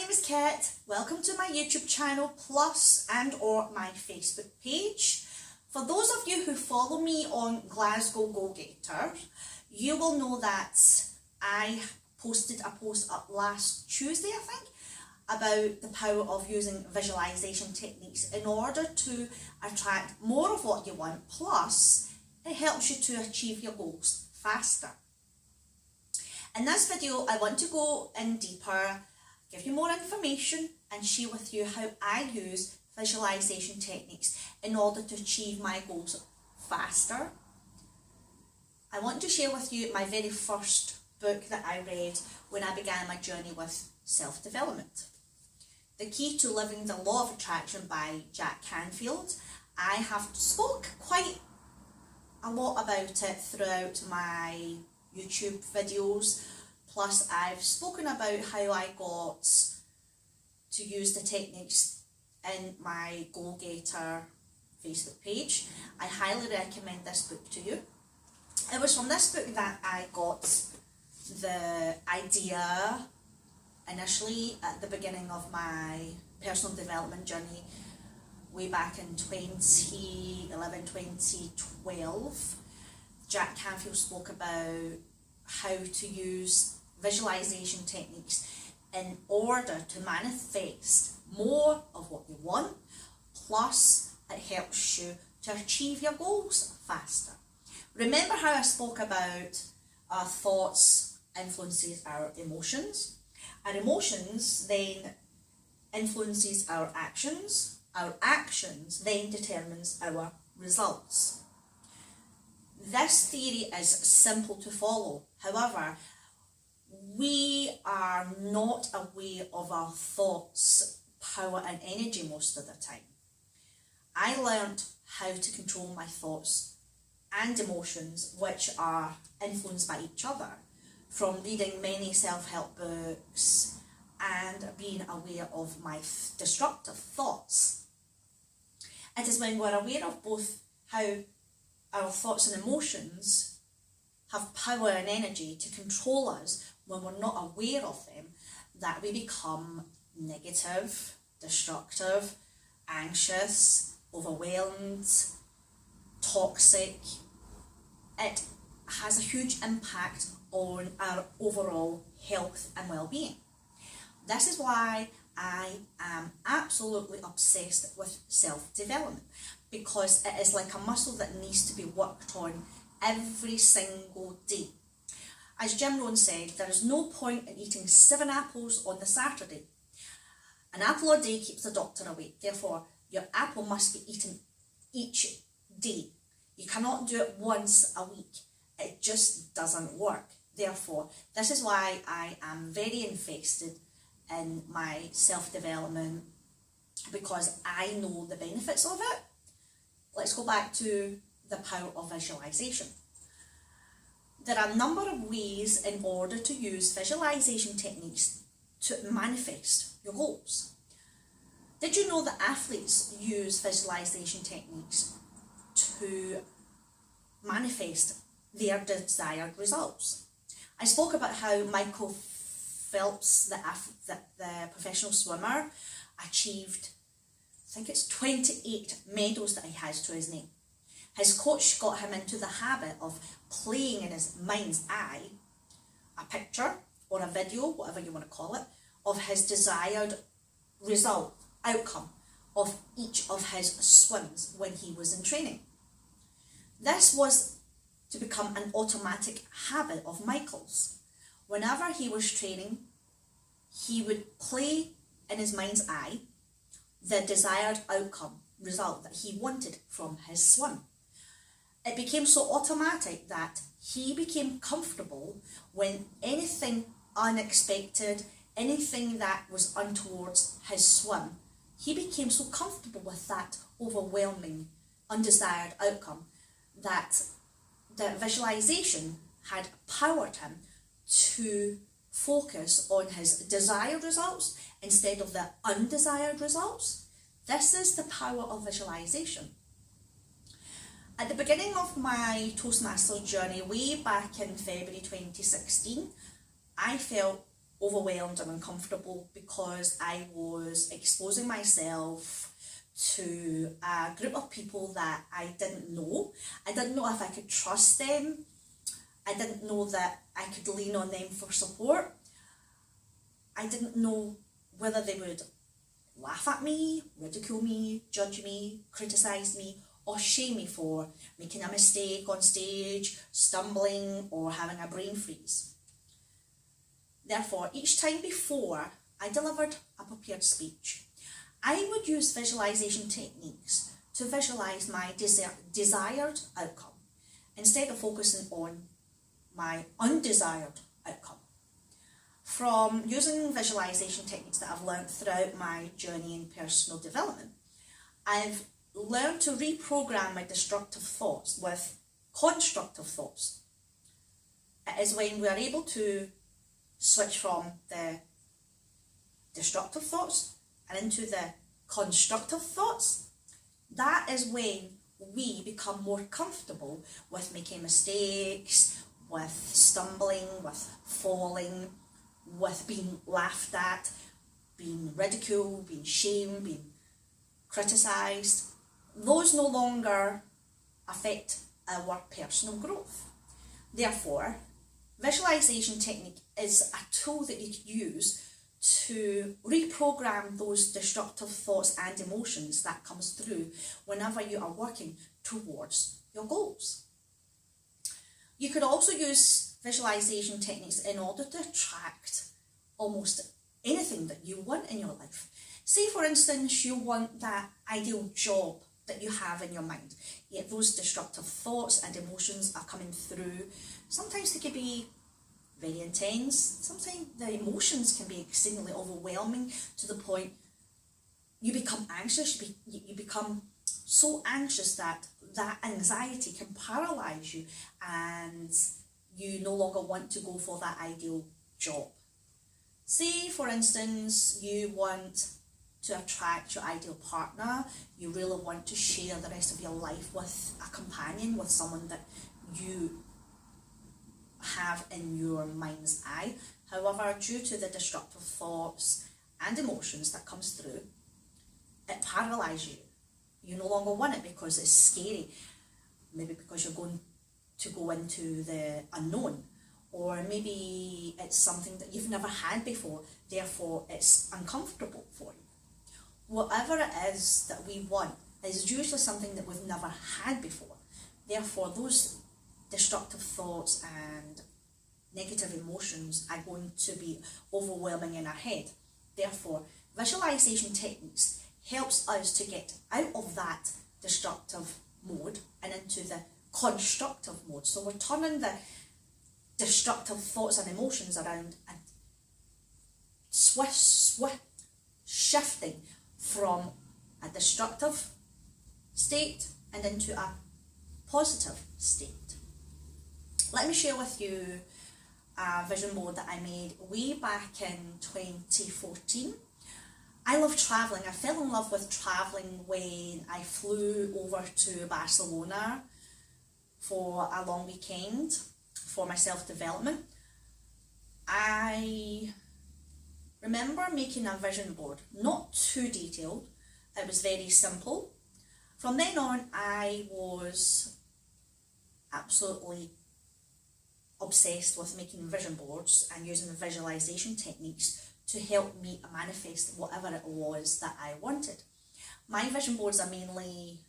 name is Kit. Welcome to my YouTube channel plus and or my Facebook page. For those of you who follow me on Glasgow Go Getter, you will know that I posted a post up last Tuesday, I think, about the power of using visualization techniques in order to attract more of what you want, plus it helps you to achieve your goals faster. In this video, I want to go in deeper, give you more information and share with you how I use visualization techniques in order to achieve my goals faster. I want to share with you my very first book that I read when I began my journey with self-development. The Key to Living the Law of Attraction by Jack Canfield. I have spoke quite a lot about it throughout my YouTube videos, plus I've spoken about how I got to use the techniques in my Goal Getter Facebook page. I highly recommend this book to you. It was from this book that I got the idea initially at the beginning of my personal development journey way back in 2011, 2012. Jack Canfield spoke about how to use visualization techniques in order to manifest more of what you want, plus it helps you to achieve your goals faster. Remember how I spoke about our thoughts influences our emotions? Our emotions then influences our actions then determines our results. This theory is simple to follow. However, we are not aware of our thoughts, power and energy most of the time. I learned how to control my thoughts and emotions, which are influenced by each other, from reading many self-help books and being aware of my destructive thoughts. It is when we're aware of both how our thoughts and emotions have power and energy to control us when we're not aware of them that we become negative, destructive, anxious, overwhelmed, toxic. It has a huge impact on our overall health and well-being. This is why I am absolutely obsessed with self-development, because it is like a muscle that needs to be worked on every single day. As Jim Rohn said, there is no point in eating 7 apples on the Saturday. An apple a day keeps the doctor away. Therefore, your apple must be eaten each day. You cannot do it once a week. It just doesn't work. Therefore, this is why I am very invested in my self-development, because I know the benefits of it. Let's go back to the power of visualization. There are a number of ways in order to use visualization techniques to manifest your goals. Did you know that athletes use visualization techniques to manifest their desired results? I spoke about how Michael Phelps, the professional swimmer, achieved, I think it's 28 medals that he has to his name. His coach got him into the habit of playing in his mind's eye a picture or a video, whatever you want to call it, of his desired result, outcome of each of his swims when he was in training. This was to become an automatic habit of Michael's. Whenever he was training, he would play in his mind's eye the desired outcome, result that he wanted from his swim. It became so automatic that he became comfortable when anything unexpected, anything that was untoward his swim, he became so comfortable with that overwhelming, undesired outcome that the visualization had empowered him to focus on his desired results instead of the undesired results. This is the power of visualization. At the beginning of my Toastmaster journey, way back in February 2016, I felt overwhelmed and uncomfortable because I was exposing myself to a group of people that I didn't know. I didn't know if I could trust them. I didn't know that I could lean on them for support. I didn't know whether they would laugh at me, ridicule me, judge me, criticise me, or shame me for making a mistake on stage, stumbling, or having a brain freeze. Therefore, each time before I delivered a prepared speech, I would use visualisation techniques to visualise my desired outcome instead of focusing on my undesired outcome. From using visualisation techniques that I've learned throughout my journey in personal development, I've learned to reprogram my destructive thoughts with constructive thoughts. It is when we are able to switch from the destructive thoughts and into the constructive thoughts, that is when we become more comfortable with making mistakes, with stumbling, with falling, with being laughed at, being ridiculed, being shamed, being criticised. Those no longer affect our personal growth. Therefore, visualisation technique is a tool that you can use to reprogram those destructive thoughts and emotions that comes through whenever you are working towards your goals. You could also use visualisation techniques in order to attract almost anything that you want in your life. Say, for instance, you want that ideal job that you have in your mind, yet those destructive thoughts and emotions are coming through. Sometimes they can be very intense. Sometimes the emotions can be exceedingly overwhelming to the point you become anxious. You become so anxious that anxiety can paralyze you and you no longer want to go for that ideal job. Say, for instance, you want to attract your ideal partner. You really want to share the rest of your life with a companion, with someone that you have in your mind's eye. However, due to the destructive thoughts and emotions that comes through, it paralyzes you. You no longer want it because it's scary. Maybe because you're going to go into the unknown, or maybe it's something that you've never had before, therefore it's uncomfortable for you. Whatever it is that we want is usually something that we've never had before. Therefore, those destructive thoughts and negative emotions are going to be overwhelming in our head. Therefore, visualization techniques helps us to get out of that destructive mode and into the constructive mode. So we're turning the destructive thoughts and emotions around and shifting from a destructive state and into a positive state. Let me share with you a vision board that I made way back in 2014. I love travelling. I fell in love with travelling when I flew over to Barcelona for a long weekend for my self-development. I remember making a vision board, not too detailed, it was very simple. From then on, I was absolutely obsessed with making vision boards and using the visualization techniques to help me manifest whatever it was that I wanted. My vision boards are mainly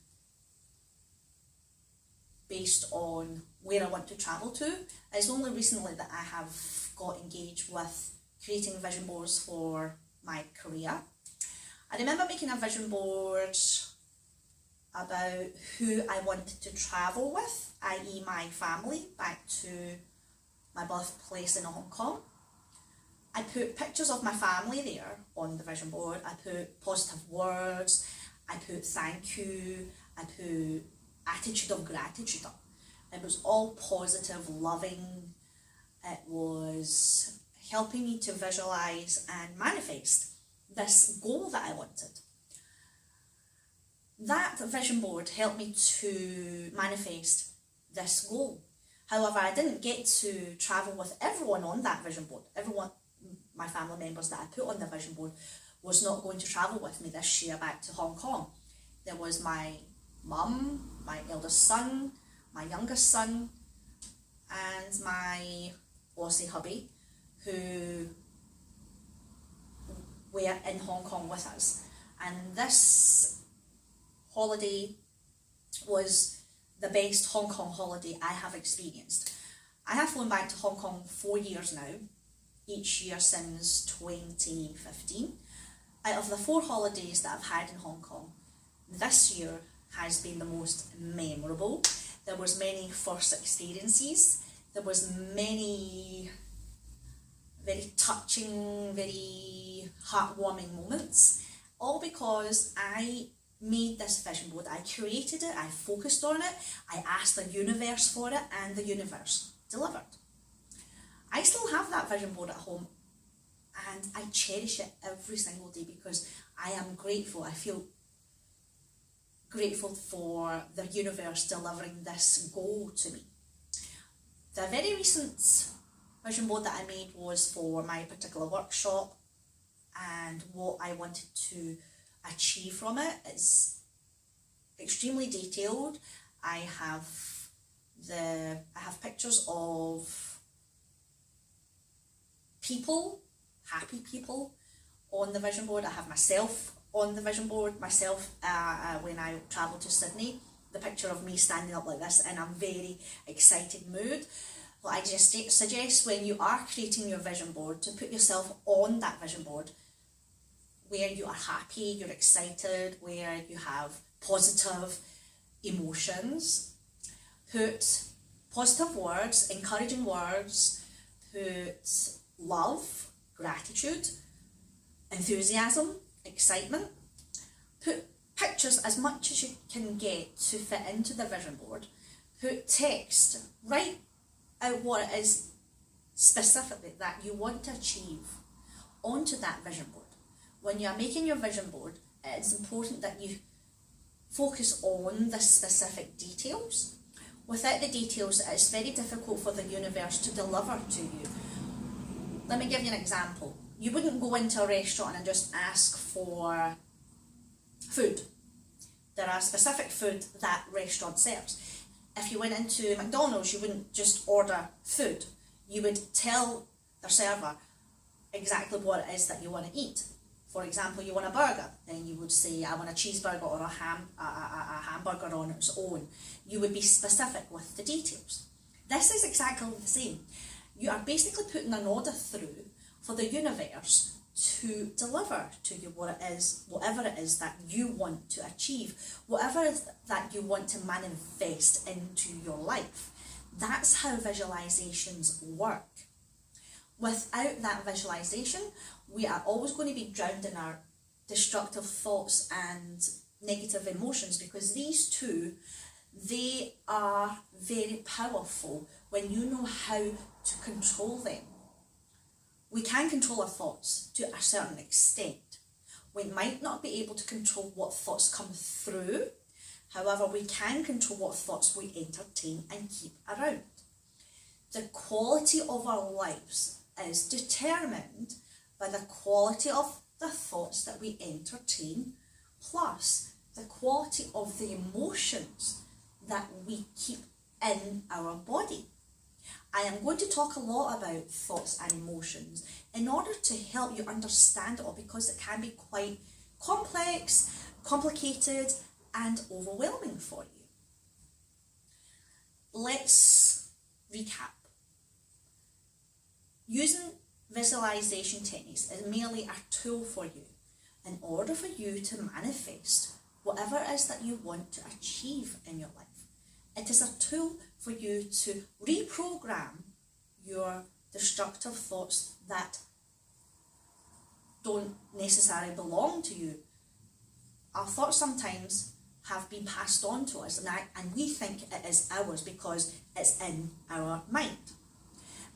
based on where I want to travel to. It's only recently that I have got engaged with creating vision boards for my career. I remember making a vision board about who I wanted to travel with, i.e. my family, back to my birthplace in Hong Kong. I put pictures of my family there on the vision board. I put positive words. I put thank you. I put attitude of gratitude. It was all positive, loving. It was helping me to visualize and manifest this goal that I wanted. That vision board helped me to manifest this goal. However, I didn't get to travel with everyone on that vision board. my family members that I put on the vision board was not going to travel with me this year back to Hong Kong. There was my mum, my eldest son, my youngest son, and my Aussie hubby, who were in Hong Kong with us. And this holiday was the best Hong Kong holiday I have experienced. I have flown back to Hong Kong 4 years now, each year since 2015. Out of the 4 holidays that I've had in Hong Kong, this year has been the most memorable. There was many first experiences. There was many very touching, very heartwarming moments, all because I made this vision board. I created it, I focused on it, I asked the universe for it, and the universe delivered. I still have that vision board at home, and I cherish it every single day because I am grateful. I feel grateful for the universe delivering this goal to me. The very recent vision board that I made was for my particular workshop and what I wanted to achieve from it. It's extremely detailed. I have pictures of people, happy people on the vision board. I have myself on the vision board, when I travelled to Sydney, the picture of me standing up like this in a very excited mood. Well, I just suggest when you are creating your vision board to put yourself on that vision board where you are happy, you're excited, where you have positive emotions. Put positive words, encouraging words, put love, gratitude, enthusiasm, excitement. Put pictures as much as you can get to fit into the vision board. Put text, write out what it is specifically that you want to achieve onto that vision board. When you are making your vision board, it's important that you focus on the specific details. Without the details, it's very difficult for the universe to deliver to you. Let me give you an example. You wouldn't go into a restaurant and just ask for food. There are specific food that restaurant serves. If you went into McDonald's, you wouldn't just order food. You would tell the server exactly what it is that you want to eat. For example, you want a burger, then you would say, I want a cheeseburger or a hamburger on its own. You would be specific with the details. This is exactly the same. You are basically putting an order through for the universe to deliver to you whatever it is that you want to achieve, whatever it is that you want to manifest into your life. That's how visualizations work. Without that visualization, we are always going to be drowned in our destructive thoughts and negative emotions, because these two, they are very powerful when you know how to control them. We can control our thoughts to a certain extent. We might not be able to control what thoughts come through. However, we can control what thoughts we entertain and keep around. The quality of our lives is determined by the quality of the thoughts that we entertain, plus the quality of the emotions that we keep in our body. I am going to talk a lot about thoughts and emotions in order to help you understand it all, because it can be quite complex, complicated, and overwhelming for you. Let's recap. Using visualization techniques is merely a tool for you in order for you to manifest whatever it is that you want to achieve in your life. It is a tool for you to reprogram your destructive thoughts that don't necessarily belong to you. Our thoughts sometimes have been passed on to us, and we think it is ours because it's in our mind.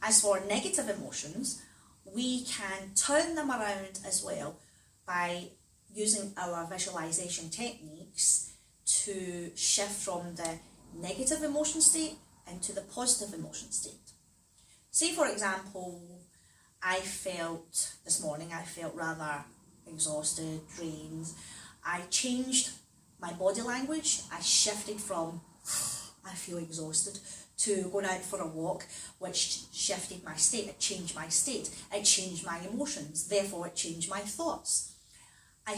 As for negative emotions, we can turn them around as well by using our visualization techniques to shift from the negative emotion state into the positive emotion state. Say, for example, this morning I felt rather exhausted, drained. I changed my body language. I shifted from I feel exhausted to going out for a walk, which shifted my state. It changed my state. It changed my emotions. Therefore, it changed my thoughts. I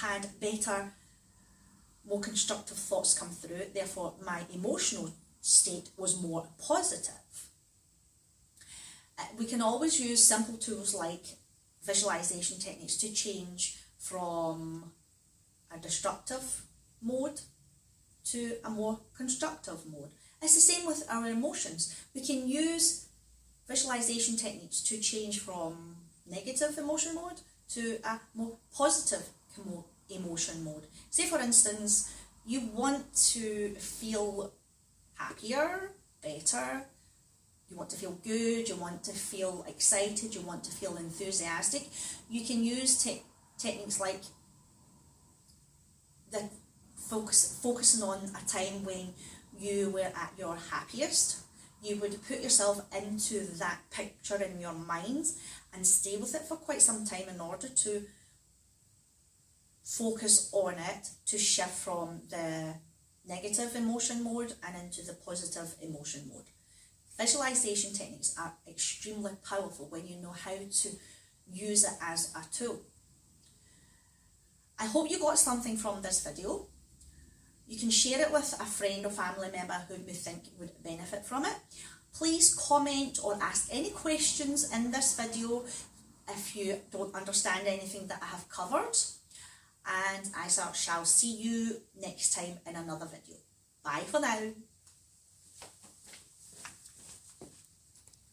had better, more constructive thoughts come through. Therefore, my emotional state was more positive. We can always use simple tools like visualization techniques to change from a destructive mode to a more constructive mode. It's the same with our emotions. We can use visualization techniques to change from negative emotion mode to a more positive emotion mode. Say for instance, you want to feel happier, better, you want to feel good, you want to feel excited, you want to feel enthusiastic. You can use techniques like focusing on a time when you were at your happiest. You would put yourself into that picture in your mind and stay with it for quite some time in order to focus on it, to shift from the negative emotion mode and into the positive emotion mode. Visualization techniques are extremely powerful when you know how to use it as a tool. I hope you got something from this video. You can share it with a friend or family member who you think would benefit from it. Please comment or ask any questions in this video if you don't understand anything that I have covered. And I shall see you next time in another video. Bye for now.